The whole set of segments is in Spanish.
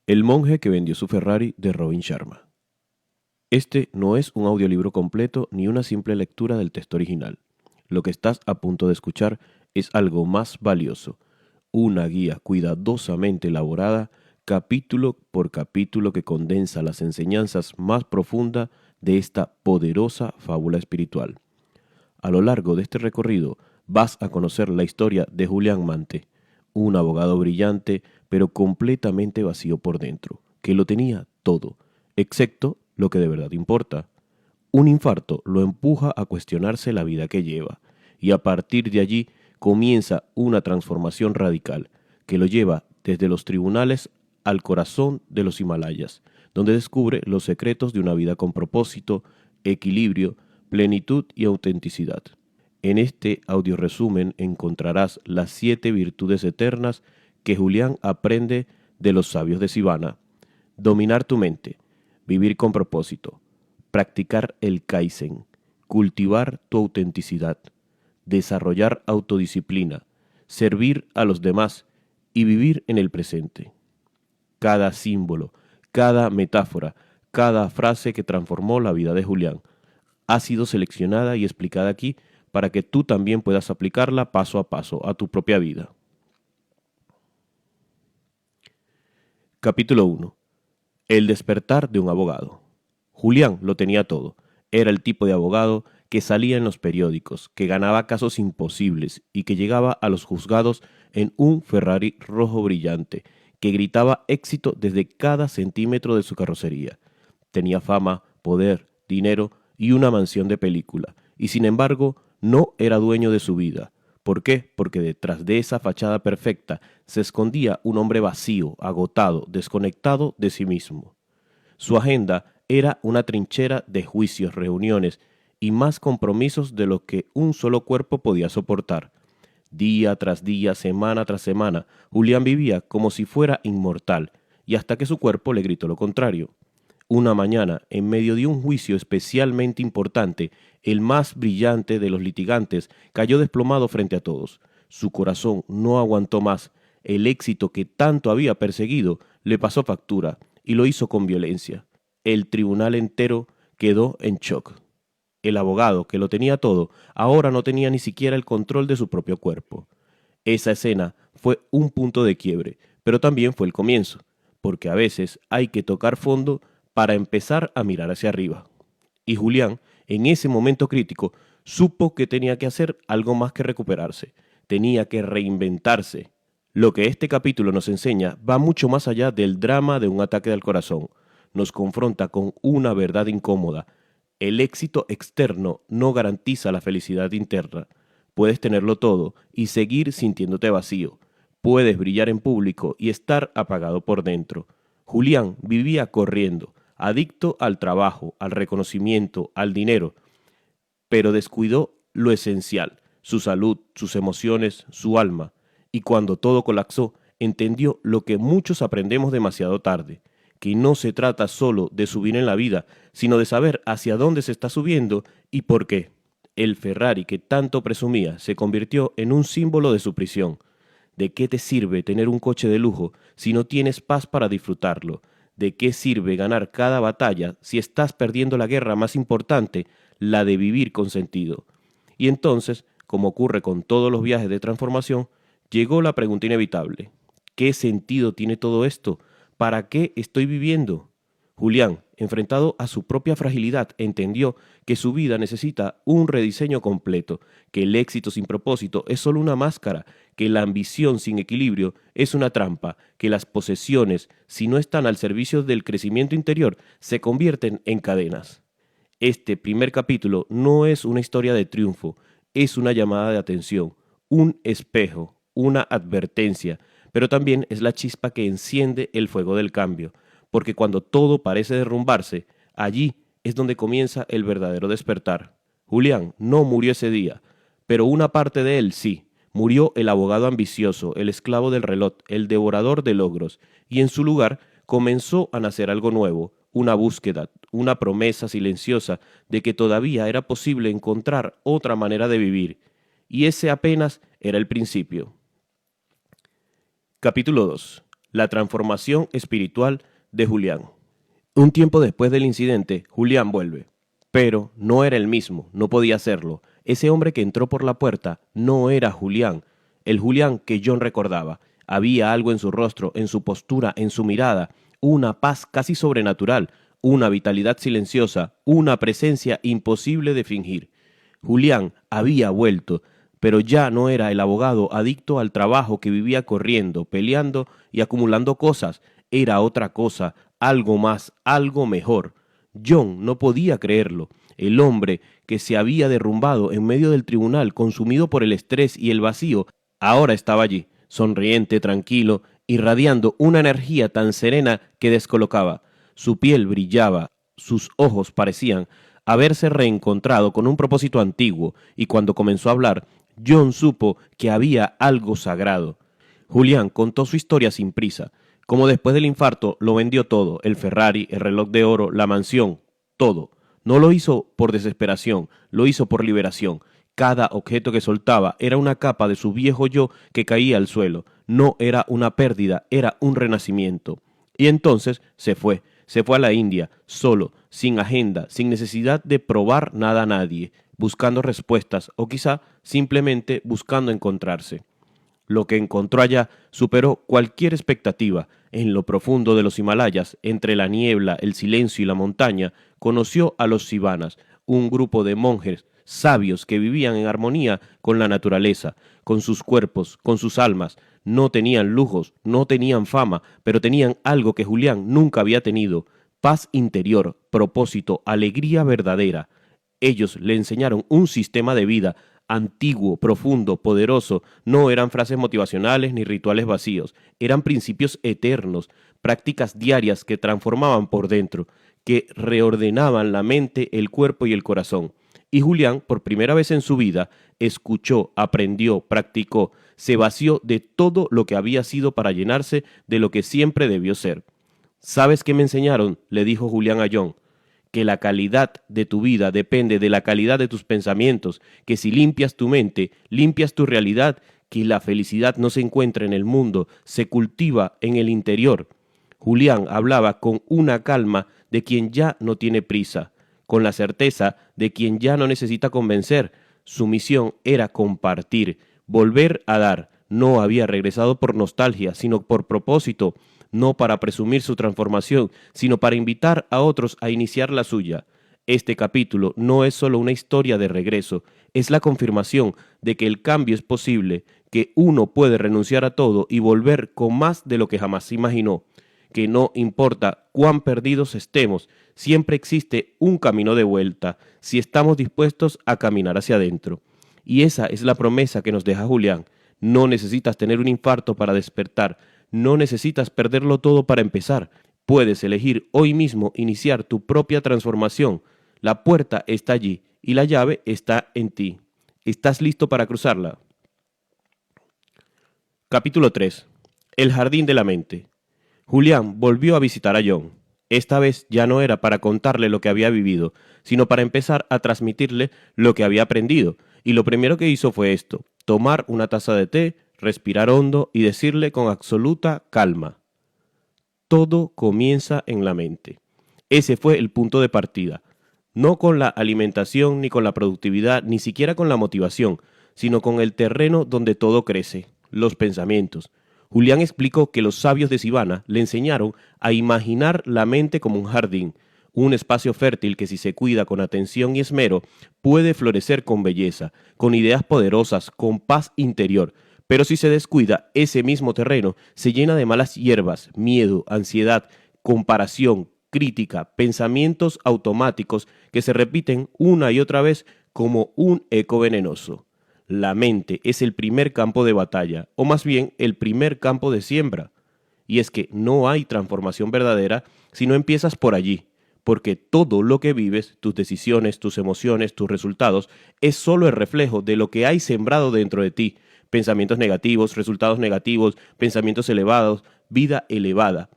El monje que vendió su Ferrari de Robin Sharma. Este no es un audiolibro completo ni una simple lectura del texto original. Lo que estás a punto de escuchar es algo más valioso, una guía cuidadosamente elaborada, capítulo por capítulo que condensa las enseñanzas más profundas de esta poderosa fábula espiritual. A lo largo de este recorrido vas a conocer la historia de Julián Mante, un abogado brillante pero completamente vacío por dentro, que lo tenía todo, excepto lo que de verdad importa. Un infarto lo empuja a cuestionarse la vida que lleva, y a partir de allí comienza una transformación radical que lo lleva desde los tribunales al corazón de los Himalayas, donde descubre los secretos de una vida con propósito, equilibrio, plenitud y autenticidad. En este audio resumen encontrarás las 7 virtudes eternas que Julián aprende de los sabios de Sivana. Dominar tu mente, vivir con propósito, practicar el Kaizen, cultivar tu autenticidad, desarrollar autodisciplina, servir a los demás y vivir en el presente. Cada símbolo, cada metáfora, cada frase que transformó la vida de Julián ha sido seleccionada y explicada aquí para que tú también puedas aplicarla paso a paso a tu propia vida. Capítulo 1. El despertar de un abogado. Julián lo tenía todo. Era el tipo de abogado que salía en los periódicos, que ganaba casos imposibles y que llegaba a los juzgados en un Ferrari rojo brillante, que gritaba éxito desde cada centímetro de su carrocería. Tenía fama, poder, dinero y una mansión de película, y sin embargo no era dueño de su vida. ¿Por qué? Porque detrás de esa fachada perfecta se escondía un hombre vacío, agotado, desconectado de sí mismo. Su agenda era una trinchera de juicios, reuniones y más compromisos de lo que un solo cuerpo podía soportar. Día tras día, semana tras semana, Julián vivía como si fuera inmortal, y hasta que su cuerpo le gritó lo contrario. Una mañana, en medio de un juicio especialmente importante, el más brillante de los litigantes cayó desplomado frente a todos. Su corazón no aguantó más. El éxito que tanto había perseguido le pasó factura y lo hizo con violencia. El tribunal entero quedó en shock. El abogado, que lo tenía todo, ahora no tenía ni siquiera el control de su propio cuerpo. Esa escena fue un punto de quiebre, pero también fue el comienzo, porque a veces hay que tocar fondo para empezar a mirar hacia arriba. Y Julián, en ese momento crítico, supo que tenía que hacer algo más que recuperarse, tenía que reinventarse. Lo que este capítulo nos enseña va mucho más allá del drama de un ataque al corazón. Nos confronta con una verdad incómoda. El éxito externo no garantiza la felicidad interna. Puedes tenerlo todo y seguir sintiéndote vacío. Puedes brillar en público y estar apagado por dentro. Julián vivía corriendo, adicto al trabajo, al reconocimiento, al dinero, pero descuidó lo esencial, su salud, sus emociones, su alma, y cuando todo colapsó, entendió lo que muchos aprendemos demasiado tarde, que no se trata solo de subir en la vida, sino de saber hacia dónde se está subiendo y por qué. El Ferrari que tanto presumía se convirtió en un símbolo de su prisión. ¿De qué te sirve tener un coche de lujo si no tienes paz para disfrutarlo? ¿De qué sirve ganar cada batalla si estás perdiendo la guerra más importante, la de vivir con sentido? Y entonces, como ocurre con todos los viajes de transformación, llegó la pregunta inevitable. ¿Qué sentido tiene todo esto? ¿Para qué estoy viviendo? Julián, enfrentado a su propia fragilidad, entendió que su vida necesita un rediseño completo, que el éxito sin propósito es solo una máscara, que la ambición sin equilibrio es una trampa, que las posesiones, si no están al servicio del crecimiento interior, se convierten en cadenas. Este primer capítulo no es una historia de triunfo, es una llamada de atención, un espejo, una advertencia, pero también es la chispa que enciende el fuego del cambio, porque cuando todo parece derrumbarse, allí es donde comienza el verdadero despertar. Julián no murió ese día, pero una parte de él sí. Murió el abogado ambicioso, el esclavo del reloj, el devorador de logros, y en su lugar comenzó a nacer algo nuevo, una búsqueda, una promesa silenciosa de que todavía era posible encontrar otra manera de vivir, y ese apenas era el principio. Capítulo 2. La transformación espiritual de Julián. Un tiempo después del incidente, Julián vuelve. Pero no era el mismo, no podía serlo. Ese hombre que entró por la puerta no era Julián, el Julián que John recordaba. Había algo en su rostro, en su postura, en su mirada, una paz casi sobrenatural, una vitalidad silenciosa, una presencia imposible de fingir. Julián había vuelto, pero ya no era el abogado adicto al trabajo que vivía corriendo, peleando y acumulando cosas. Era otra cosa, algo más, algo mejor. John no podía creerlo. El hombre que se había derrumbado en medio del tribunal, consumido por el estrés y el vacío, ahora estaba allí, sonriente, tranquilo, irradiando una energía tan serena que descolocaba. Su piel brillaba, sus ojos parecían haberse reencontrado con un propósito antiguo, y cuando comenzó a hablar, John supo que había algo sagrado. Julián contó su historia sin prisa, como después del infarto lo vendió todo, el Ferrari, el reloj de oro, la mansión, todo. No lo hizo por desesperación, lo hizo por liberación. Cada objeto que soltaba era una capa de su viejo yo que caía al suelo. No era una pérdida, era un renacimiento. Y entonces se fue a la India, solo, sin agenda, sin necesidad de probar nada a nadie, buscando respuestas o quizá simplemente buscando encontrarse. Lo que encontró allá superó cualquier expectativa. En lo profundo de los Himalayas, entre la niebla, el silencio y la montaña, conoció a los Sivanas, un grupo de monjes sabios que vivían en armonía con la naturaleza, con sus cuerpos, con sus almas. No tenían lujos, no tenían fama, pero tenían algo que Julián nunca había tenido: paz interior, propósito, alegría verdadera. Ellos le enseñaron un sistema de vida antiguo, profundo, poderoso. No eran frases motivacionales ni rituales vacíos, eran principios eternos, prácticas diarias que transformaban por dentro, que reordenaban la mente, el cuerpo y el corazón. Y Julián, por primera vez en su vida, escuchó, aprendió, practicó, se vació de todo lo que había sido para llenarse de lo que siempre debió ser. ¿Sabes qué me enseñaron?, le dijo Julián a John. Que la calidad de tu vida depende de la calidad de tus pensamientos, que si limpias tu mente, limpias tu realidad, que la felicidad no se encuentra en el mundo, se cultiva en el interior. Julián hablaba con una calma de quien ya no tiene prisa, con la certeza de quien ya no necesita convencer. Su misión era compartir, volver a dar. No había regresado por nostalgia, sino por propósito, no para presumir su transformación, sino para invitar a otros a iniciar la suya. Este capítulo no es solo una historia de regreso, es la confirmación de que el cambio es posible, que uno puede renunciar a todo y volver con más de lo que jamás imaginó, que no importa cuán perdidos estemos, siempre existe un camino de vuelta, si estamos dispuestos a caminar hacia adentro. Y esa es la promesa que nos deja Julián. No necesitas tener un infarto para despertar, no necesitas perderlo todo para empezar. Puedes elegir hoy mismo iniciar tu propia transformación. La puerta está allí y la llave está en ti. ¿Estás listo para cruzarla? Capítulo 3. El jardín de la mente. Julián volvió a visitar a John. Esta vez ya no era para contarle lo que había vivido, sino para empezar a transmitirle lo que había aprendido. Y lo primero que hizo fue esto: tomar una taza de té, respirar hondo y decirle con absoluta calma: todo comienza en la mente. Ese fue el punto de partida. No con la alimentación, ni con la productividad, ni siquiera con la motivación, sino con el terreno donde todo crece, los pensamientos. Julián explicó que los sabios de Sivana le enseñaron a imaginar la mente como un jardín, un espacio fértil que, si se cuida con atención y esmero, puede florecer con belleza, con ideas poderosas, con paz interior. Pero si se descuida, ese mismo terreno se llena de malas hierbas, miedo, ansiedad, comparación, crítica, pensamientos automáticos que se repiten una y otra vez como un eco venenoso. La mente es el primer campo de batalla, o más bien el primer campo de siembra. Y es que no hay transformación verdadera si no empiezas por allí, porque todo lo que vives, tus decisiones, tus emociones, tus resultados, es solo el reflejo de lo que hay sembrado dentro de ti. Pensamientos negativos, resultados negativos, pensamientos elevados, vida elevada.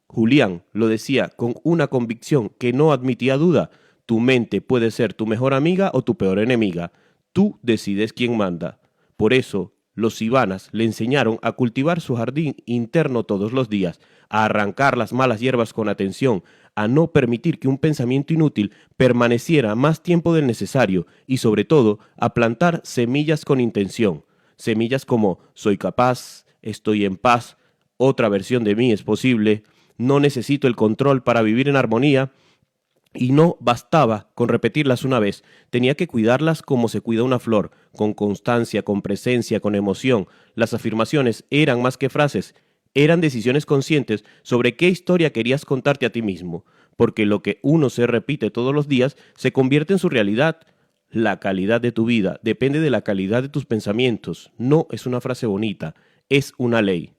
Julián lo decía con una convicción que no admitía duda: tu mente puede ser tu mejor amiga o tu peor enemiga. Tú decides quién manda. Por eso, Los Sivanas le enseñaron a cultivar su jardín interno todos los días, a arrancar las malas hierbas con atención, a no permitir que un pensamiento inútil permaneciera más tiempo del necesario y sobre todo a plantar semillas con intención. Semillas como soy capaz, estoy en paz, otra versión de mí es posible, no necesito el control para vivir en armonía. Y no bastaba con repetirlas una vez, tenía que cuidarlas como se cuida una flor, con constancia, con presencia, con emoción. Las afirmaciones eran más que frases, eran decisiones conscientes sobre qué historia querías contarte a ti mismo, porque lo que uno se repite todos los días se convierte en su realidad. La calidad de tu vida depende de la calidad de tus pensamientos, no es una frase bonita, es una ley.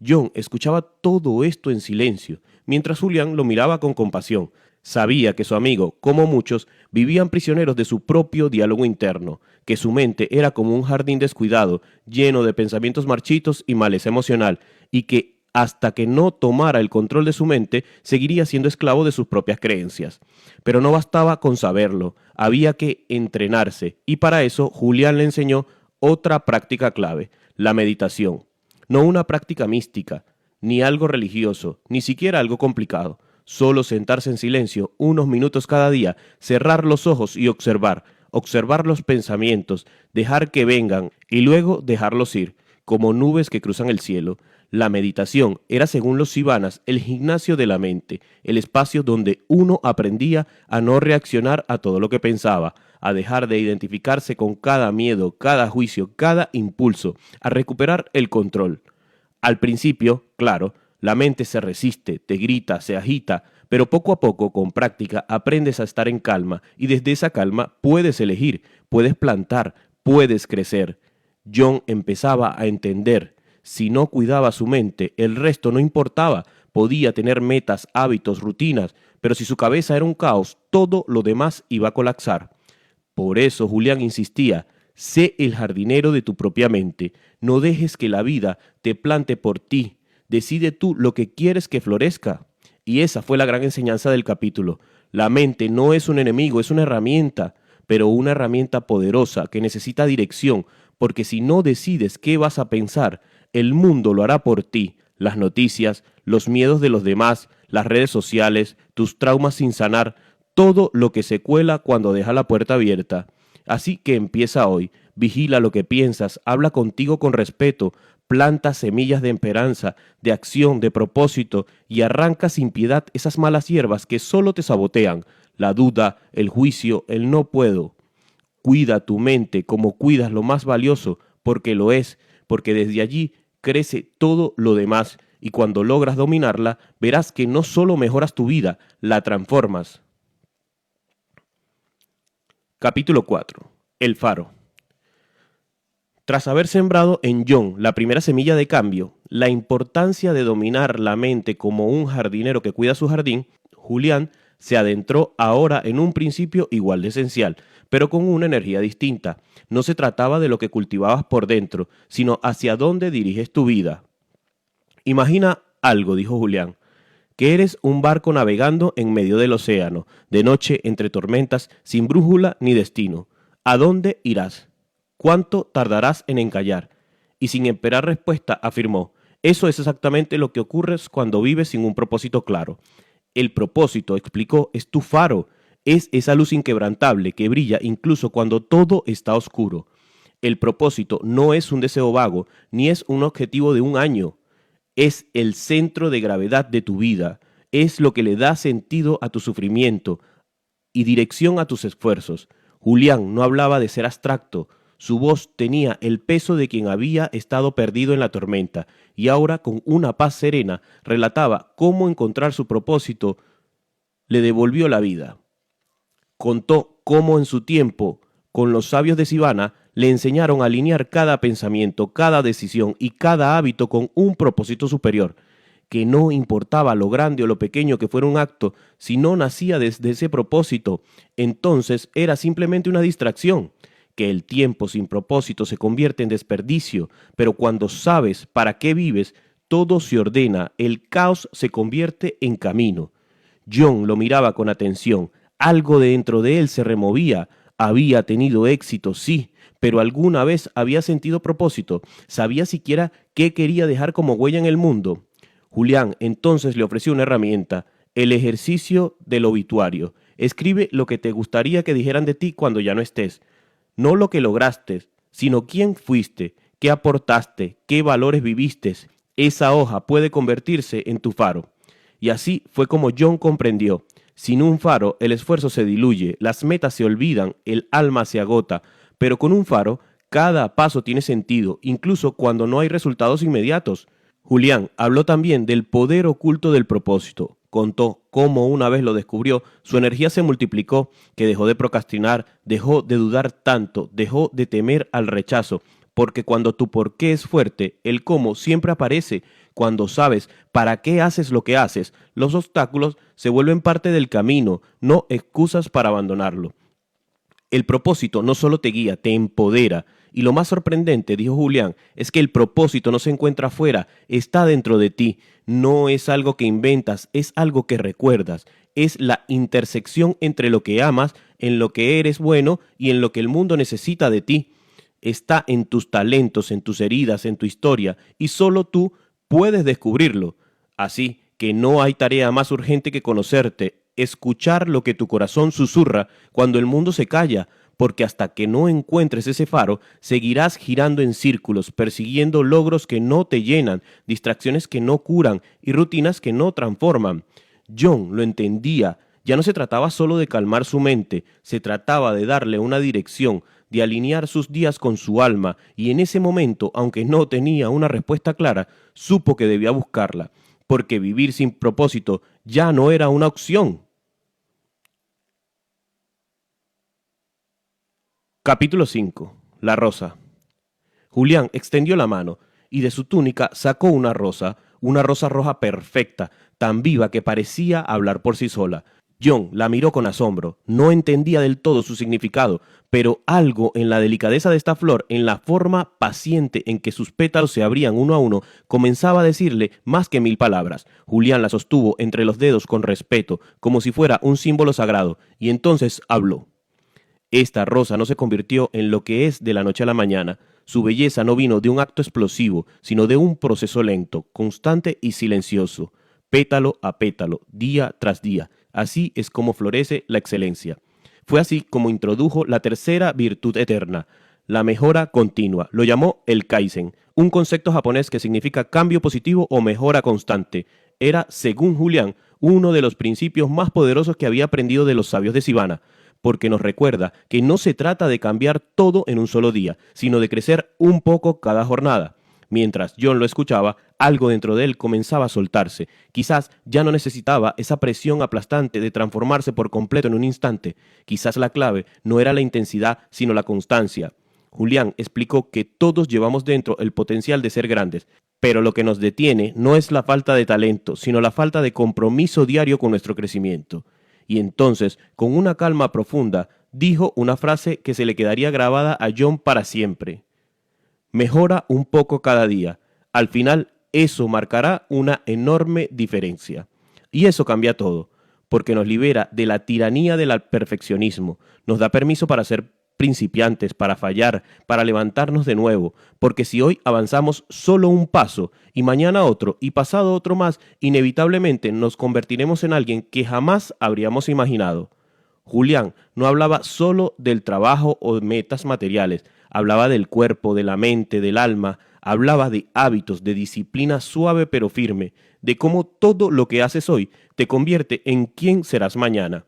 John escuchaba todo esto en silencio, mientras Julián lo miraba con compasión. Sabía que su amigo, como muchos, vivían prisioneros de su propio diálogo interno, que su mente era como un jardín descuidado, lleno de pensamientos marchitos y maleza emocional, y que hasta que no tomara el control de su mente, seguiría siendo esclavo de sus propias creencias. Pero no bastaba con saberlo, había que entrenarse, y para eso Julián le enseñó otra práctica clave, la meditación. No una práctica mística, ni algo religioso, ni siquiera algo complicado. Solo sentarse en silencio unos minutos cada día, cerrar los ojos y observar los pensamientos, dejar que vengan y luego dejarlos ir, como nubes que cruzan el cielo. La meditación era, según los sivanas, el gimnasio de la mente, el espacio donde uno aprendía a no reaccionar a todo lo que pensaba, a dejar de identificarse con cada miedo, cada juicio, cada impulso, a recuperar el control. Al principio, claro, la mente se resiste, te grita, se agita, pero poco a poco, con práctica, aprendes a estar en calma y desde esa calma puedes elegir, puedes plantar, puedes crecer. John empezaba a entender, si no cuidaba su mente, el resto no importaba, podía tener metas, hábitos, rutinas, pero si su cabeza era un caos, todo lo demás iba a colapsar. Por eso Julián insistía, sé el jardinero de tu propia mente, no dejes que la vida te plante por ti, decide tú lo que quieres que florezca. Y esa fue la gran enseñanza del capítulo. La mente no es un enemigo, es una herramienta, pero una herramienta poderosa que necesita dirección, porque si no decides qué vas a pensar, el mundo lo hará por ti. Las noticias, los miedos de los demás, las redes sociales, tus traumas sin sanar, todo lo que se cuela cuando deja la puerta abierta. Así que empieza hoy, vigila lo que piensas, habla contigo con respeto, planta semillas de esperanza, de acción, de propósito y arranca sin piedad esas malas hierbas que solo te sabotean, la duda, el juicio, el no puedo. Cuida tu mente como cuidas lo más valioso, porque lo es, porque desde allí crece todo lo demás y cuando logras dominarla, verás que no solo mejoras tu vida, la transformas. Capítulo 4. El faro. Tras haber sembrado en John la primera semilla de cambio, la importancia de dominar la mente como un jardinero que cuida su jardín, Julián se adentró ahora en un principio igual de esencial, pero con una energía distinta. No se trataba de lo que cultivabas por dentro, sino hacia dónde diriges tu vida. Imagina algo, dijo Julián, que eres un barco navegando en medio del océano, de noche entre tormentas, sin brújula ni destino. ¿A dónde irás? ¿Cuánto tardarás en encallar? Y sin esperar respuesta afirmó, eso es exactamente lo que ocurre cuando vives sin un propósito claro. El propósito, explicó, es tu faro, es esa luz inquebrantable que brilla incluso cuando todo está oscuro. El propósito no es un deseo vago, ni es un objetivo de un año. Es el centro de gravedad de tu vida, es lo que le da sentido a tu sufrimiento y dirección a tus esfuerzos. Julián no hablaba de ser abstracto, su voz tenía el peso de quien había estado perdido en la tormenta, y ahora con una paz serena relataba cómo encontrar su propósito le devolvió la vida. Contó cómo en su tiempo, con los sabios de Sivana, le enseñaron a alinear cada pensamiento, cada decisión y cada hábito con un propósito superior, que no importaba lo grande o lo pequeño que fuera un acto, si no nacía desde ese propósito, entonces era simplemente una distracción, que el tiempo sin propósito se convierte en desperdicio, pero cuando sabes para qué vives, todo se ordena, el caos se convierte en camino. John lo miraba con atención, algo dentro de él se removía, Había tenido éxito, sí, pero ¿alguna vez había sentido propósito? ¿Sabía siquiera qué quería dejar como huella en el mundo? Julián entonces le ofreció una herramienta, el ejercicio del obituario. Escribe lo que te gustaría que dijeran de ti cuando ya no estés. No lo que lograste, sino quién fuiste, qué aportaste, qué valores viviste. Esa hoja puede convertirse en tu faro. Y así fue como John comprendió. Sin un faro, el esfuerzo se diluye, las metas se olvidan, el alma se agota, pero con un faro, cada paso tiene sentido, incluso cuando no hay resultados inmediatos. Julián habló también del poder oculto del propósito. Contó cómo una vez lo descubrió, su energía se multiplicó, que dejó de procrastinar, dejó de dudar tanto, dejó de temer al rechazo, porque cuando tu por qué es fuerte, el cómo siempre aparece. Cuando sabes para qué haces lo que haces, los obstáculos se vuelven parte del camino, no excusas para abandonarlo. El propósito no solo te guía, te empodera. Y lo más sorprendente, dijo Julián, es que el propósito no se encuentra afuera, está dentro de ti. No es algo que inventas, es algo que recuerdas. Es la intersección entre lo que amas, en lo que eres bueno y en lo que el mundo necesita de ti. Está en tus talentos, en tus heridas, en tu historia, y solo tú puedes descubrirlo. Así que no hay tarea más urgente que conocerte, escuchar lo que tu corazón susurra cuando el mundo se calla, porque hasta que no encuentres ese faro, seguirás girando en círculos, persiguiendo logros que no te llenan, distracciones que no curan y rutinas que no transforman. John lo entendía. Ya no se trataba solo de calmar su mente, se trataba de darle una dirección, de alinear sus días con su alma, y en ese momento, aunque no tenía una respuesta clara, supo que debía buscarla, porque vivir sin propósito ya no era una opción. Capítulo 5. La rosa. Julián extendió la mano y de su túnica sacó una rosa roja perfecta, tan viva que parecía hablar por sí sola. John la miró con asombro, no entendía del todo su significado, pero algo en la delicadeza de esta flor, en la forma paciente en que sus pétalos se abrían uno a uno, comenzaba a decirle más que 1000 palabras. Julián la sostuvo entre los dedos con respeto, como si fuera un símbolo sagrado, y entonces habló. Esta rosa no se convirtió en lo que es de la noche a la mañana. Su belleza no vino de un acto explosivo, sino de un proceso lento, constante y silencioso, pétalo a pétalo, día tras día. Así es como florece la excelencia. Fue así como introdujo la tercera virtud eterna, la mejora continua. Lo llamó el Kaizen, un concepto japonés que significa cambio positivo o mejora constante. Era, según Julián, uno de los principios más poderosos que había aprendido de los sabios de Sivana, porque nos recuerda que no se trata de cambiar todo en un solo día, sino de crecer un poco cada jornada. Mientras John lo escuchaba, algo dentro de él comenzaba a soltarse. Quizás ya no necesitaba esa presión aplastante de transformarse por completo en un instante. Quizás la clave no era la intensidad, sino la constancia. Julián explicó que todos llevamos dentro el potencial de ser grandes, pero lo que nos detiene no es la falta de talento, sino la falta de compromiso diario con nuestro crecimiento. Y entonces, con una calma profunda, dijo una frase que se le quedaría grabada a John para siempre. Mejora un poco cada día. Al final, eso marcará una enorme diferencia. Y eso cambia todo, porque nos libera de la tiranía del perfeccionismo, nos da permiso para ser principiantes, para fallar, para levantarnos de nuevo, porque si hoy avanzamos solo un paso y mañana otro y pasado otro más, inevitablemente nos convertiremos en alguien que jamás habríamos imaginado. Julián no hablaba solo del trabajo o de metas materiales, hablaba del cuerpo, de la mente, del alma, hablaba de hábitos, de disciplina suave pero firme, de cómo todo lo que haces hoy te convierte en quien serás mañana.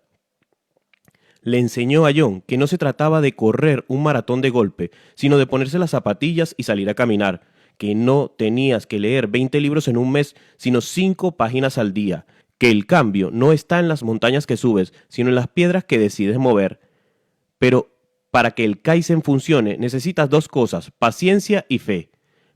Le enseñó a John que no se trataba de correr un maratón de golpe, sino de ponerse las zapatillas y salir a caminar, que no tenías que leer 20 libros en un mes, sino 5 páginas al día, que el cambio no está en las montañas que subes, sino en las piedras que decides mover. Pero para que el Kaizen funcione necesitas dos cosas, paciencia y fe.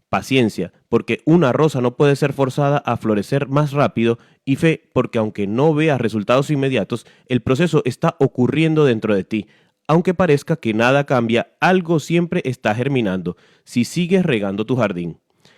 Paciencia, porque una rosa no puede ser forzada a florecer más rápido, y fe, porque aunque no veas resultados inmediatos, el proceso está ocurriendo dentro de ti. Aunque parezca que nada cambia, algo siempre está germinando si sigues regando tu jardín.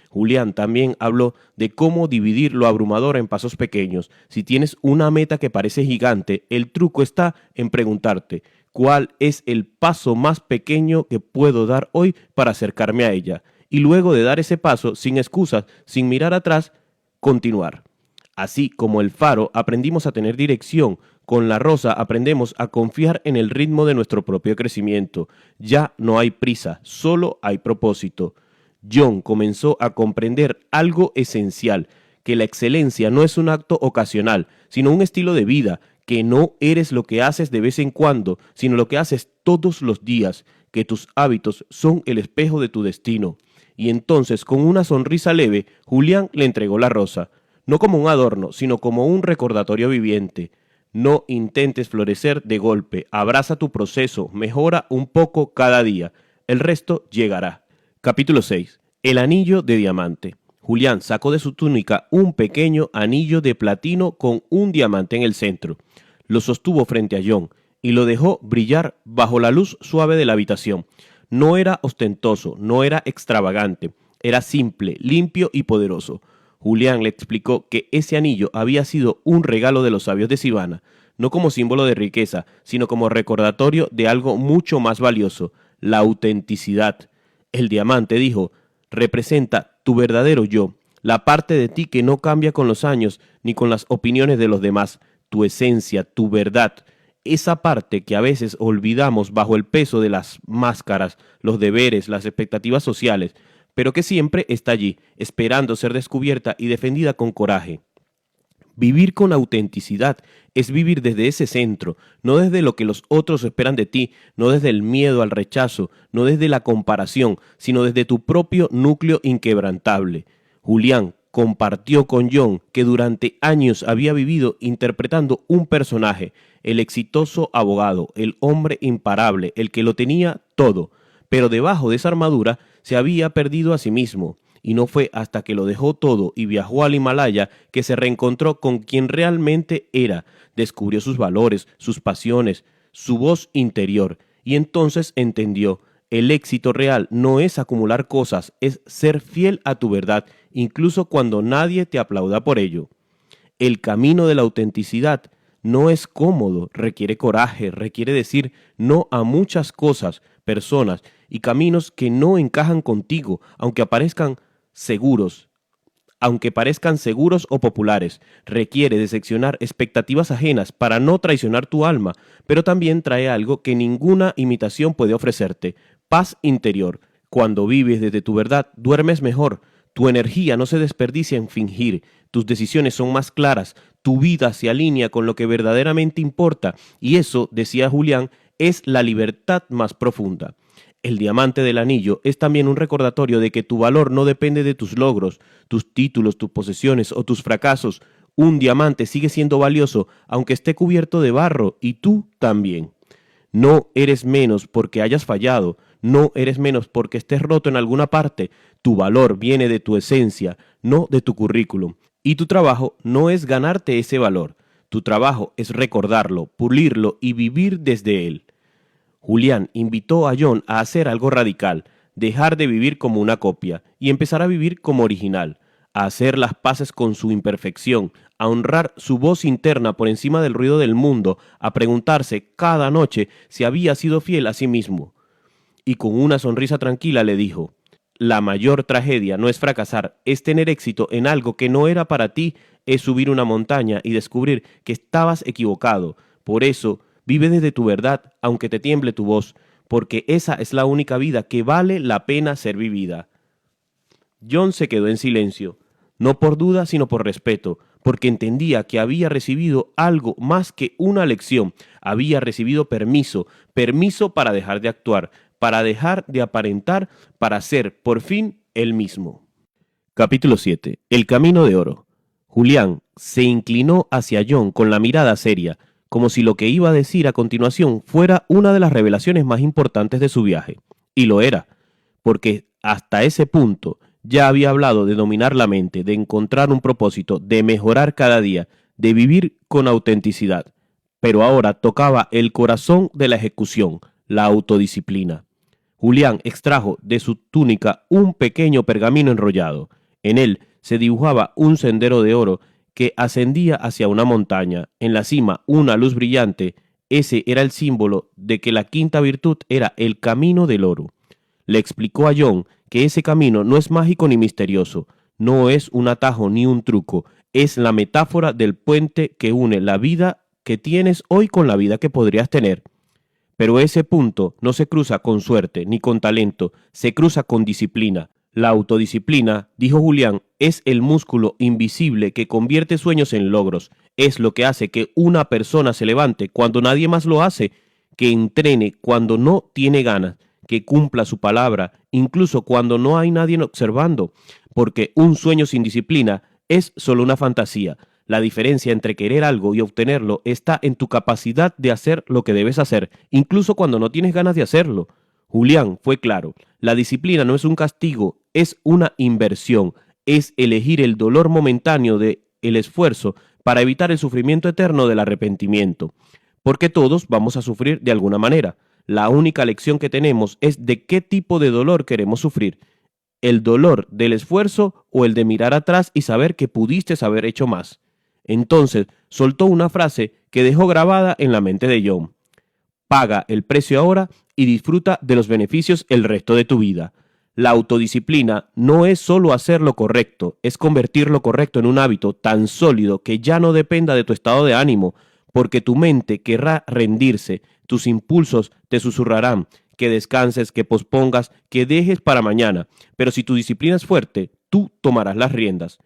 Julián también habló de cómo dividir lo abrumador en pasos pequeños. Si tienes una meta que parece gigante, el truco está en preguntarte, ¿Cuál es el paso más pequeño que puedo dar hoy para acercarme a ella? Y luego de dar ese paso, sin excusas, sin mirar atrás, continuar. Así como el faro aprendimos a tener dirección, con la rosa aprendemos a confiar en el ritmo de nuestro propio crecimiento. Ya no hay prisa, solo hay propósito. John comenzó a comprender algo esencial, que la excelencia no es un acto ocasional, sino un estilo de vida, que no eres lo que haces de vez en cuando, sino lo que haces todos los días, que tus hábitos son el espejo de tu destino. Y entonces, con una sonrisa leve, Julián le entregó la rosa, no como un adorno, sino como un recordatorio viviente. No intentes florecer de golpe, abraza tu proceso, mejora un poco cada día, el resto llegará. Capítulo 6. El anillo de diamante. Julián sacó de su túnica un pequeño anillo de platino con un diamante en el centro. Lo sostuvo frente a John y lo dejó brillar bajo la luz suave de la habitación. No era ostentoso, no era extravagante, era simple, limpio y poderoso. Julián le explicó que ese anillo había sido un regalo de los sabios de Sivana, no como símbolo de riqueza, sino como recordatorio de algo mucho más valioso, la autenticidad. El diamante, dijo, representa tu verdadero yo, la parte de ti que no cambia con los años ni con las opiniones de los demás, tu esencia, tu verdad, esa parte que a veces olvidamos bajo el peso de las máscaras, los deberes, las expectativas sociales, pero que siempre está allí, esperando ser descubierta y defendida con coraje. Vivir con autenticidad es vivir desde ese centro, no desde lo que los otros esperan de ti, no desde el miedo al rechazo, no desde la comparación, sino desde tu propio núcleo inquebrantable. Julián compartió con John que durante años había vivido interpretando un personaje, el exitoso abogado, el hombre imparable, el que lo tenía todo, pero debajo de esa armadura se había perdido a sí mismo, y no fue hasta que lo dejó todo y viajó al Himalaya que se reencontró con quien realmente era, descubrió sus valores, sus pasiones, su voz interior, y entonces entendió, el éxito real no es acumular cosas, es ser fiel a tu verdad, incluso cuando nadie te aplauda por ello. El camino de la autenticidad no es cómodo, requiere coraje, requiere decir no a muchas cosas, personas y caminos que no encajan contigo, aunque parezcan seguros o populares, requiere decepcionar expectativas ajenas para no traicionar tu alma, pero también trae algo que ninguna imitación puede ofrecerte, paz interior. Cuando vives desde tu verdad, duermes mejor, tu energía no se desperdicia en fingir, tus decisiones son más claras, tu vida se alinea con lo que verdaderamente importa, y eso, decía Julián, es la libertad más profunda. El diamante del anillo es también un recordatorio de que tu valor no depende de tus logros, tus títulos, tus posesiones o tus fracasos. Un diamante sigue siendo valioso aunque esté cubierto de barro y tú también. No eres menos porque hayas fallado, no eres menos porque estés roto en alguna parte. Tu valor viene de tu esencia, no de tu currículum. Y tu trabajo no es ganarte ese valor. Tu trabajo es recordarlo, pulirlo y vivir desde él. Julián invitó a John a hacer algo radical, dejar de vivir como una copia y empezar a vivir como original, a hacer las paces con su imperfección, a honrar su voz interna por encima del ruido del mundo, a preguntarse cada noche si había sido fiel a sí mismo. Y con una sonrisa tranquila le dijo, la mayor tragedia no es fracasar, es tener éxito en algo que no era para ti, es subir una montaña y descubrir que estabas equivocado. Por eso, vive desde tu verdad, aunque te tiemble tu voz, porque esa es la única vida que vale la pena ser vivida. John se quedó en silencio, no por duda, sino por respeto, porque entendía que había recibido algo más que una lección, había recibido permiso, permiso para dejar de actuar, para dejar de aparentar, para ser, por fin, él mismo. Capítulo 7. El camino de oro. Julián se inclinó hacia John con la mirada seria, como si lo que iba a decir a continuación fuera una de las revelaciones más importantes de su viaje. Y lo era, porque hasta ese punto ya había hablado de dominar la mente, de encontrar un propósito, de mejorar cada día, de vivir con autenticidad. Pero ahora tocaba el corazón de la ejecución, la autodisciplina. Julián extrajo de su túnica un pequeño pergamino enrollado. En él se dibujaba un sendero de oro que ascendía hacia una montaña, en la cima una luz brillante, Ese era el símbolo de que la quinta virtud era el camino del oro. Le explicó a John que ese camino no es mágico ni misterioso, no es un atajo ni un truco, es la metáfora del puente que une la vida que tienes hoy con la vida que podrías tener. Pero ese punto no se cruza con suerte ni con talento, se cruza con disciplina. La autodisciplina, dijo Julián, es el músculo invisible que convierte sueños en logros. Es lo que hace que una persona se levante cuando nadie más lo hace, que entrene cuando no tiene ganas, que cumpla su palabra, incluso cuando no hay nadie observando, porque un sueño sin disciplina es solo una fantasía. La diferencia entre querer algo y obtenerlo está en tu capacidad de hacer lo que debes hacer, incluso cuando no tienes ganas de hacerlo. Julián fue claro, la disciplina no es un castigo, es una inversión, es elegir el dolor momentáneo de el esfuerzo para evitar el sufrimiento eterno del arrepentimiento. Porque todos vamos a sufrir de alguna manera. La única lección que tenemos es de qué tipo de dolor queremos sufrir. ¿El dolor del esfuerzo o el de mirar atrás y saber que pudiste haber hecho más? Entonces soltó una frase que dejó grabada en la mente de John. Paga el precio ahora y disfruta de los beneficios el resto de tu vida. La autodisciplina no es solo hacer lo correcto, es convertir lo correcto en un hábito tan sólido que ya no dependa de tu estado de ánimo, porque tu mente querrá rendirse, tus impulsos te susurrarán, que descanses, que pospongas, que dejes para mañana, pero si tu disciplina es fuerte, tú tomarás las riendas.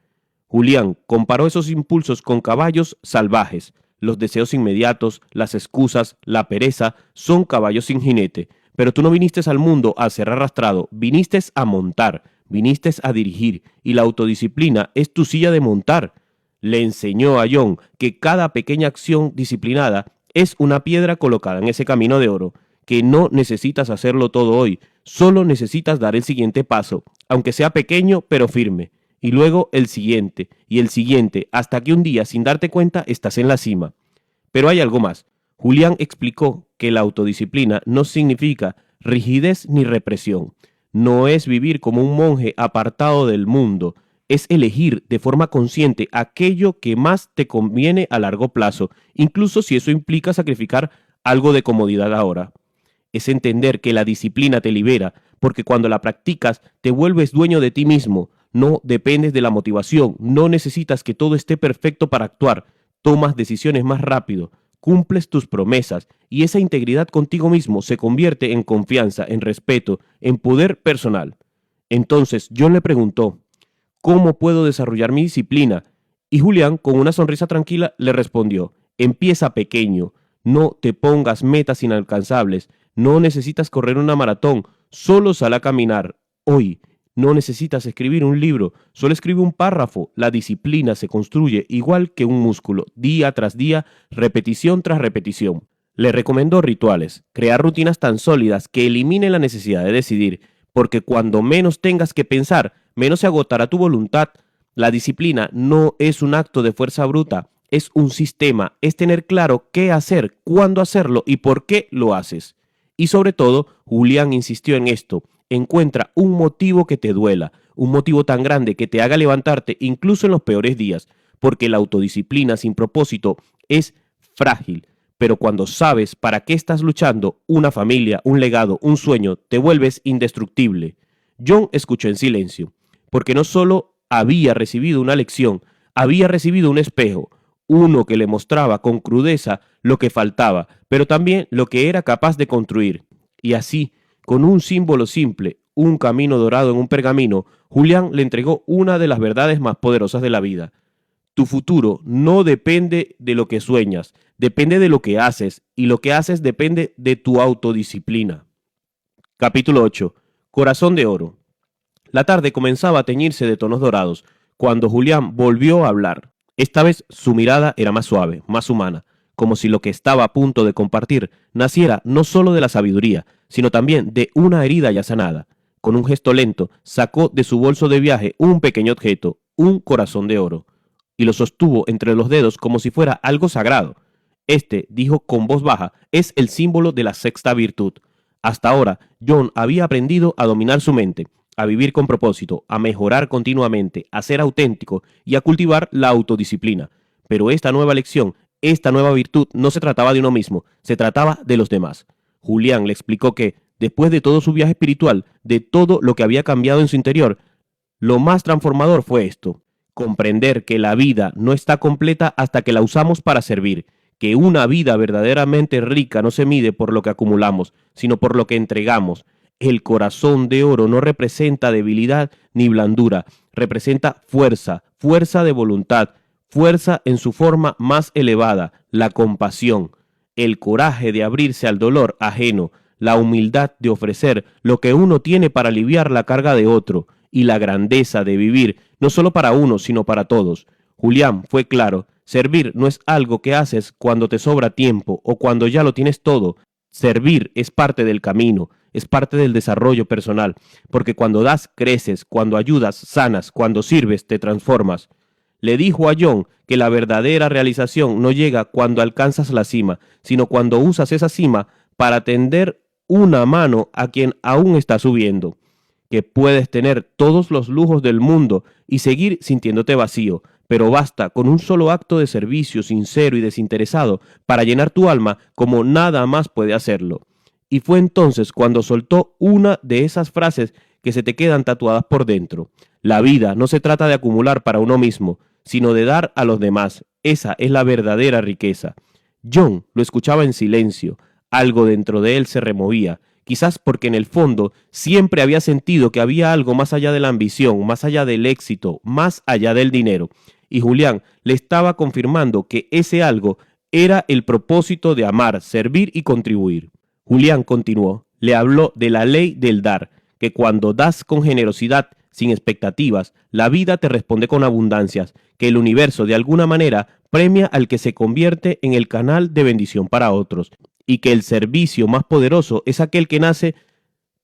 Julián comparó esos impulsos con caballos salvajes. Los deseos inmediatos, las excusas, la pereza son caballos sin jinete. Pero tú no viniste al mundo a ser arrastrado, viniste a montar, viniste a dirigir, y la autodisciplina es tu silla de montar. Le enseñó a John que cada pequeña acción disciplinada es una piedra colocada en ese camino de oro, que no necesitas hacerlo todo hoy, solo necesitas dar el siguiente paso, aunque sea pequeño pero firme, y luego el siguiente, y el siguiente, hasta que un día, sin darte cuenta, estás en la cima. Pero hay algo más. Julián explicó que la autodisciplina no significa rigidez ni represión. No es vivir como un monje apartado del mundo, es elegir de forma consciente aquello que más te conviene a largo plazo, incluso si eso implica sacrificar algo de comodidad ahora. Es entender que la disciplina te libera, porque cuando la practicas te vuelves dueño de ti mismo, no dependes de la motivación, no necesitas que todo esté perfecto para actuar, tomas decisiones más rápido, cumples tus promesas y esa integridad contigo mismo se convierte en confianza, en respeto, en poder personal. Entonces John le preguntó, ¿cómo puedo desarrollar mi disciplina? Y Julián, con una sonrisa tranquila, le respondió, empieza pequeño, no te pongas metas inalcanzables, no necesitas correr una maratón, solo sal a caminar. Hoy no necesitas escribir un libro, solo escribe un párrafo. La disciplina se construye igual que un músculo, día tras día, repetición tras repetición. Le recomendó rituales, crear rutinas tan sólidas que eliminen la necesidad de decidir, porque cuando menos tengas que pensar, menos se agotará tu voluntad. La disciplina no es un acto de fuerza bruta, es un sistema, es tener claro qué hacer, cuándo hacerlo y por qué lo haces. Y sobre todo, Julián insistió en esto, encuentra un motivo que te duela, un motivo tan grande que te haga levantarte incluso en los peores días, porque la autodisciplina sin propósito es frágil, pero cuando sabes para qué estás luchando, una familia, un legado, un sueño, te vuelves indestructible. John escuchó en silencio, porque no solo había recibido una lección, había recibido un espejo, uno que le mostraba con crudeza lo que faltaba, pero también lo que era capaz de construir. Y así, con un símbolo simple, un camino dorado en un pergamino, Julián le entregó una de las verdades más poderosas de la vida. Tu futuro no depende de lo que sueñas, depende de lo que haces, y lo que haces depende de tu autodisciplina. Capítulo 8. Corazón de oro. La tarde comenzaba a teñirse de tonos dorados, cuando Julián volvió a hablar. Esta vez su mirada era más suave, más humana, como si lo que estaba a punto de compartir naciera no solo de la sabiduría, sino también de una herida ya sanada. Con un gesto lento, sacó de su bolso de viaje un pequeño objeto, un corazón de oro, y lo sostuvo entre los dedos como si fuera algo sagrado. Este, dijo con voz baja, es el símbolo de la sexta virtud. Hasta ahora, John había aprendido a dominar su mente, a vivir con propósito, a mejorar continuamente, a ser auténtico y a cultivar la autodisciplina. Pero esta nueva lección esta nueva virtud no se trataba de uno mismo, se trataba de los demás. Julián le explicó que, después de todo su viaje espiritual, de todo lo que había cambiado en su interior, lo más transformador fue esto: comprender que la vida no está completa hasta que la usamos para servir, que una vida verdaderamente rica no se mide por lo que acumulamos, sino por lo que entregamos. El corazón de oro no representa debilidad ni blandura, representa fuerza, fuerza de voluntad, fuerza en su forma más elevada, la compasión, el coraje de abrirse al dolor ajeno, la humildad de ofrecer lo que uno tiene para aliviar la carga de otro, y la grandeza de vivir no solo para uno, sino para todos. Julián fue claro: servir no es algo que haces cuando te sobra tiempo o cuando ya lo tienes todo. Servir es parte del camino, es parte del desarrollo personal, porque cuando das, creces, cuando ayudas, sanas, cuando sirves, te transformas. Le dijo a John que la verdadera realización no llega cuando alcanzas la cima, sino cuando usas esa cima para tender una mano a quien aún está subiendo. Que puedes tener todos los lujos del mundo y seguir sintiéndote vacío, pero basta con un solo acto de servicio sincero y desinteresado para llenar tu alma como nada más puede hacerlo. Y fue entonces cuando soltó una de esas frases que se te quedan tatuadas por dentro. La vida no se trata de acumular para uno mismo, sino de dar a los demás. Esa es la verdadera riqueza. John lo escuchaba en silencio. Algo dentro de él se removía, quizás porque en el fondo siempre había sentido que había algo más allá de la ambición, más allá del éxito, más allá del dinero. Y Julián le estaba confirmando que ese algo era el propósito de amar, servir y contribuir. Julián continuó, le habló de la ley del dar, que cuando das con generosidad, sin expectativas, la vida te responde con abundancias, que el universo de alguna manera premia al que se convierte en el canal de bendición para otros, y que el servicio más poderoso es aquel que nace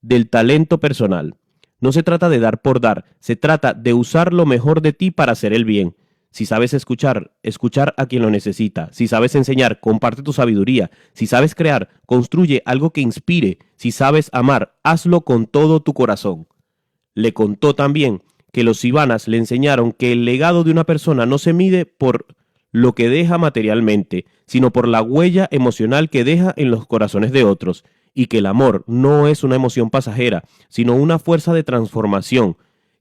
del talento personal. No se trata de dar por dar, se trata de usar lo mejor de ti para hacer el bien. Si sabes escuchar, escuchar a quien lo necesita. Si sabes enseñar, comparte tu sabiduría. Si sabes crear, construye algo que inspire. Si sabes amar, hazlo con todo tu corazón. Le contó también que los Sivanas le enseñaron que el legado de una persona no se mide por lo que deja materialmente, sino por la huella emocional que deja en los corazones de otros, y que el amor no es una emoción pasajera, sino una fuerza de transformación,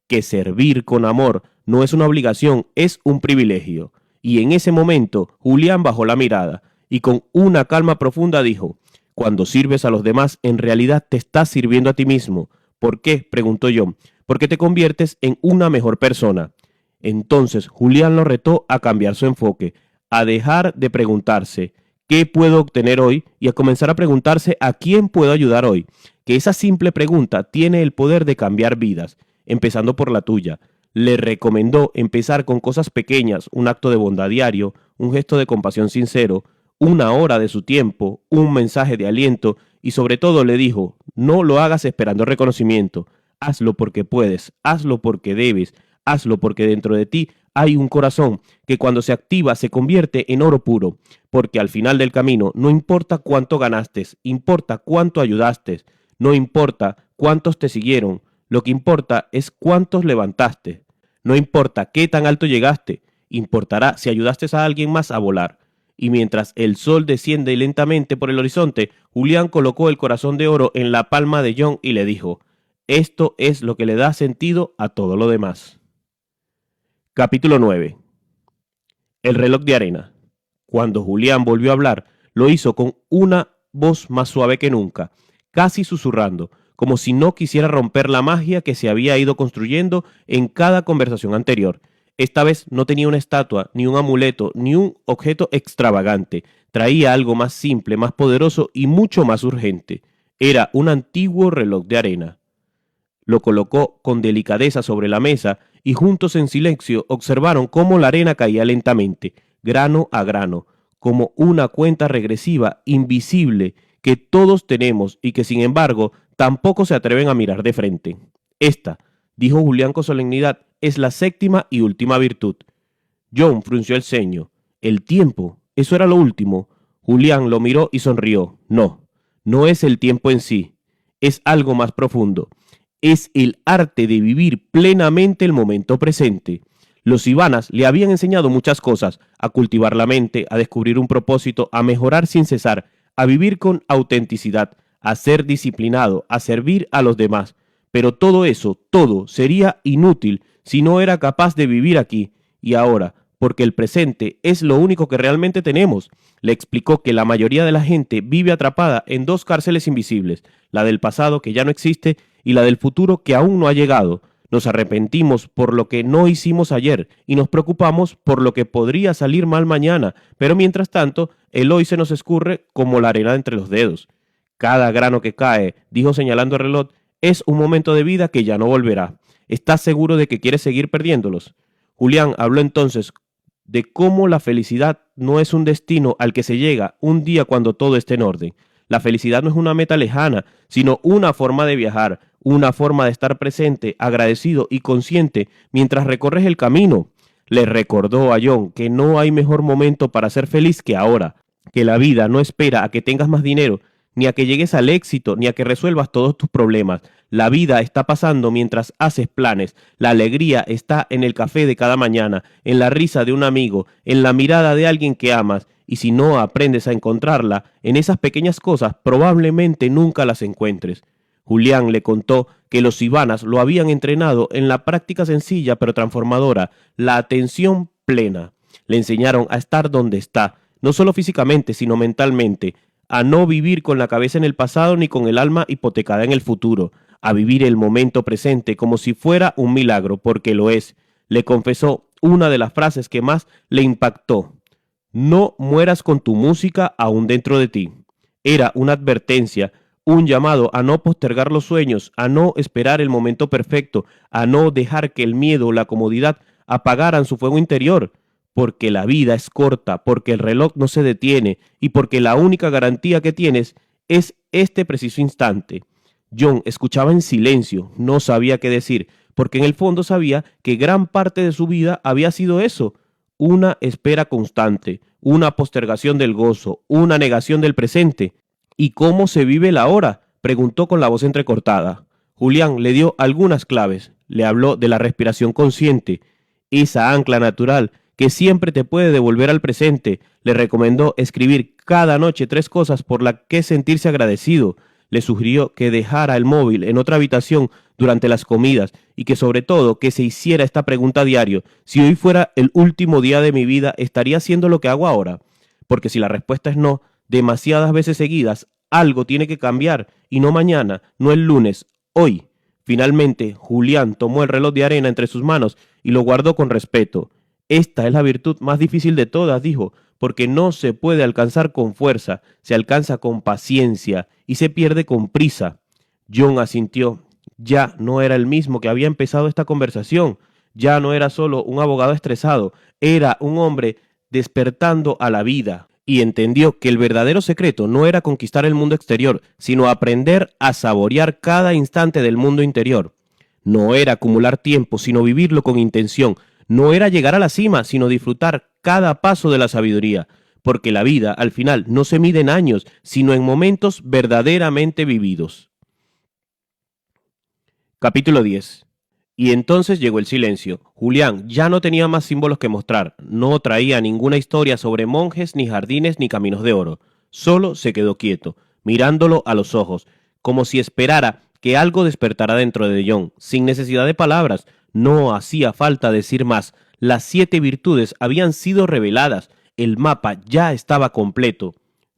que servir con amor no es una obligación, es un privilegio. Y en ese momento Julián bajó la mirada y con una calma profunda dijo: cuando sirves a los demás, en realidad te estás sirviendo a ti mismo. ¿Por qué?, preguntó John. Porque te conviertes en una mejor persona. Entonces Julián lo retó a cambiar su enfoque, a dejar de preguntarse ¿qué puedo obtener hoy? Y a comenzar a preguntarse ¿a quién puedo ayudar hoy? Que esa simple pregunta tiene el poder de cambiar vidas, empezando por la tuya. Le recomendó empezar con cosas pequeñas, un acto de bondad diario, un gesto de compasión sincero, una hora de su tiempo, un mensaje de aliento, y sobre todo le dijo: no lo hagas esperando reconocimiento, hazlo porque puedes, hazlo porque debes, hazlo porque dentro de ti hay un corazón que cuando se activa se convierte en oro puro, porque al final del camino no importa cuánto ganaste, importa cuánto ayudaste, no importa cuántos te siguieron, lo que importa es cuántos levantaste, no importa qué tan alto llegaste, importará si ayudaste a alguien más a volar. Y mientras el sol desciende lentamente por el horizonte, Julián colocó el corazón de oro en la palma de John y le dijo: esto es lo que le da sentido a todo lo demás. Capítulo 9. El reloj de arena. Cuando Julián volvió a hablar, lo hizo con una voz más suave que nunca, casi susurrando, como si no quisiera romper la magia que se había ido construyendo en cada conversación anterior. Esta vez no tenía una estatua, ni un amuleto, ni un objeto extravagante. Traía algo más simple, más poderoso y mucho más urgente. Era un antiguo reloj de arena. Lo colocó con delicadeza sobre la mesa y juntos en silencio observaron cómo la arena caía lentamente, grano a grano, como una cuenta regresiva invisible que todos tenemos y que sin embargo tampoco se atreven a mirar de frente. Esta, dijo Julián con solemnidad, es la séptima y última virtud. John frunció el ceño. ¿El tiempo? ¿Eso era lo último? Julián lo miró y sonrió. No, no es el tiempo en sí, es algo más profundo. Es el arte de vivir plenamente el momento presente. Los Ivanas le habían enseñado muchas cosas: a cultivar la mente, a descubrir un propósito, a mejorar sin cesar, a vivir con autenticidad, a ser disciplinado, a servir a los demás. Pero todo eso, todo, sería inútil si no era capaz de vivir aquí y ahora, porque el presente es lo único que realmente tenemos. Le explicó que la mayoría de la gente vive atrapada en dos cárceles invisibles, la del pasado que ya no existe y la del futuro que aún no ha llegado. Nos arrepentimos por lo que no hicimos ayer y nos preocupamos por lo que podría salir mal mañana, pero mientras tanto, el hoy se nos escurre como la arena entre los dedos. Cada grano que cae, dijo señalando el reloj, es un momento de vida que ya no volverá. ¿Estás seguro de que quieres seguir perdiéndolos? Julián habló entonces de cómo la felicidad no es un destino al que se llega un día cuando todo esté en orden. La felicidad no es una meta lejana, sino una forma de viajar, una forma de estar presente, agradecido y consciente mientras recorres el camino. Le recordó a John que no hay mejor momento para ser feliz que ahora, que la vida no espera a que tengas más dinero, ni a que llegues al éxito, ni a que resuelvas todos tus problemas. La vida está pasando mientras haces planes. La alegría está en el café de cada mañana, en la risa de un amigo, en la mirada de alguien que amas. Y si no aprendes a encontrarla en esas pequeñas cosas, probablemente nunca las encuentres. Julián le contó que los Ivanas lo habían entrenado en la práctica sencilla pero transformadora, la atención plena. Le enseñaron a estar donde está, no solo físicamente, sino mentalmente, a no vivir con la cabeza en el pasado ni con el alma hipotecada en el futuro, a vivir el momento presente como si fuera un milagro, porque lo es. Le confesó una de las frases que más le impactó: no mueras con tu música aún dentro de ti. Era una advertencia, un llamado a no postergar los sueños, a no esperar el momento perfecto, a no dejar que el miedo o la comodidad apagaran su fuego interior, porque la vida es corta, porque el reloj no se detiene y porque la única garantía que tienes es este preciso instante. John escuchaba en silencio, no sabía qué decir, porque en el fondo sabía que gran parte de su vida había sido eso: una espera constante, una postergación del gozo, una negación del presente. ¿Y cómo se vive la hora?, preguntó con la voz entrecortada. Julián le dio algunas claves, le habló de la respiración consciente, esa ancla natural que siempre te puede devolver al presente. Le recomendó escribir cada noche 3 cosas por las que sentirse agradecido. Le sugirió que dejara el móvil en otra habitación durante las comidas y que sobre todo que se hiciera esta pregunta a diario: si hoy fuera el último día de mi vida, ¿estaría haciendo lo que hago ahora? Porque si la respuesta es no, demasiadas veces seguidas, algo tiene que cambiar, y no mañana, no el lunes, hoy. Finalmente, Julián tomó el reloj de arena entre sus manos y lo guardó con respeto. Esta es la virtud más difícil de todas, dijo, porque no se puede alcanzar con fuerza, se alcanza con paciencia y se pierde con prisa. John asintió. Ya no era el mismo que había empezado esta conversación. Ya no era solo un abogado estresado, era un hombre despertando a la vida, y entendió que el verdadero secreto no era conquistar el mundo exterior, sino aprender a saborear cada instante del mundo interior. No era acumular tiempo, sino vivirlo con intención. No era llegar a la cima, sino disfrutar cada paso de la sabiduría, porque la vida, al final, no se mide en años, sino en momentos verdaderamente vividos. Capítulo 10. Y entonces llegó el silencio. Julián ya no tenía más símbolos que mostrar, no traía ninguna historia sobre monjes, ni jardines, ni caminos de oro. Solo se quedó quieto, mirándolo a los ojos, como si esperara que algo despertara dentro de John, sin necesidad de palabras. No hacía falta decir más. Las 7 virtudes habían sido reveladas, el mapa ya estaba completo.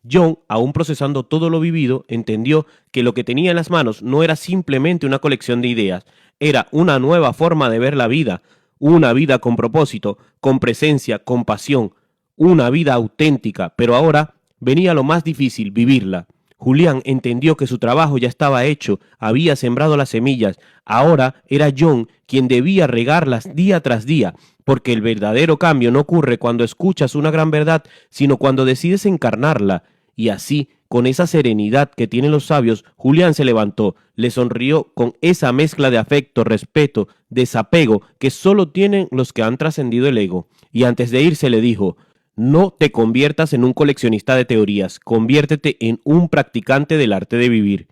John, aún procesando todo lo vivido, entendió que lo que tenía en las manos no era simplemente una colección de ideas, era una nueva forma de ver la vida, una vida con propósito, con presencia, con pasión, una vida auténtica, pero ahora venía lo más difícil: vivirla. Julián entendió que su trabajo ya estaba hecho, había sembrado las semillas, ahora era John quien debía regarlas día tras día, porque el verdadero cambio no ocurre cuando escuchas una gran verdad, sino cuando decides encarnarla. Y así, con esa serenidad que tienen los sabios, Julián se levantó, le sonrió con esa mezcla de afecto, respeto, desapego que solo tienen los que han trascendido el ego, y antes de irse le dijo: no te conviertas en un coleccionista de teorías, conviértete en un practicante del arte de vivir.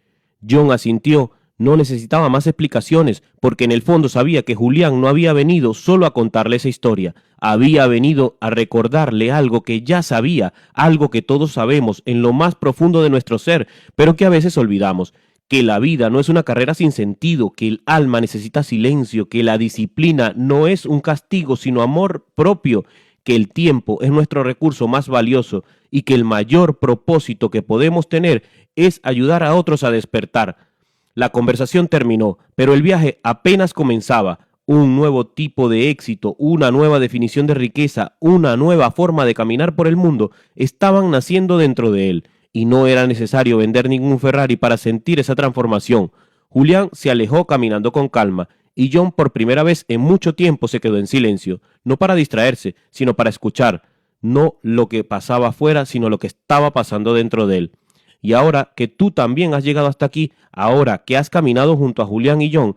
John asintió. No necesitaba más explicaciones, porque en el fondo sabía que Julián no había venido solo a contarle esa historia, había venido a recordarle algo que ya sabía, algo que todos sabemos en lo más profundo de nuestro ser, pero que a veces olvidamos, que la vida no es una carrera sin sentido, que el alma necesita silencio, que la disciplina no es un castigo, sino amor propio, que el tiempo es nuestro recurso más valioso y que el mayor propósito que podemos tener es ayudar a otros a despertar. La conversación terminó, pero el viaje apenas comenzaba. Un nuevo tipo de éxito, una nueva definición de riqueza, una nueva forma de caminar por el mundo estaban naciendo dentro de él, y no era necesario vender ningún Ferrari para sentir esa transformación. Julián se alejó caminando con calma, y John por primera vez en mucho tiempo se quedó en silencio, no para distraerse, sino para escuchar, no lo que pasaba afuera, sino lo que estaba pasando dentro de él. Y ahora que tú también has llegado hasta aquí, ahora que has caminado junto a Julián y John,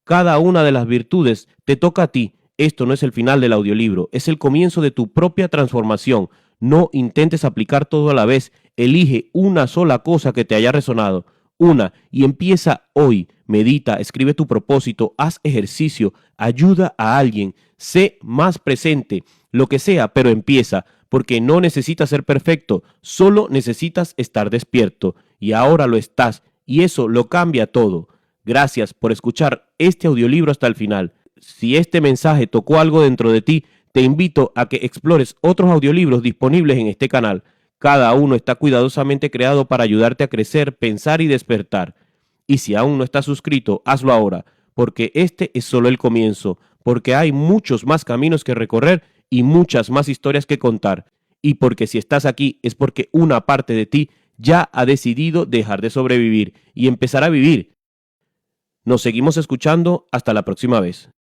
cada una de las virtudes te toca a ti. Esto no es el final del audiolibro, es el comienzo de tu propia transformación. No intentes aplicar todo a la vez, elige una sola cosa que te haya resonado, una, y empieza hoy. Medita, escribe tu propósito, haz ejercicio, ayuda a alguien, sé más presente, lo que sea, pero empieza, porque no necesitas ser perfecto, solo necesitas estar despierto, y ahora lo estás, y eso lo cambia todo. Gracias por escuchar este audiolibro hasta el final. Si este mensaje tocó algo dentro de ti, te invito a que explores otros audiolibros disponibles en este canal. Cada uno está cuidadosamente creado para ayudarte a crecer, pensar y despertar. Y si aún no estás suscrito, hazlo ahora, porque este es solo el comienzo, porque hay muchos más caminos que recorrer y muchas más historias que contar. Y porque si estás aquí es porque una parte de ti ya ha decidido dejar de sobrevivir y empezar a vivir. Nos seguimos escuchando hasta la próxima vez.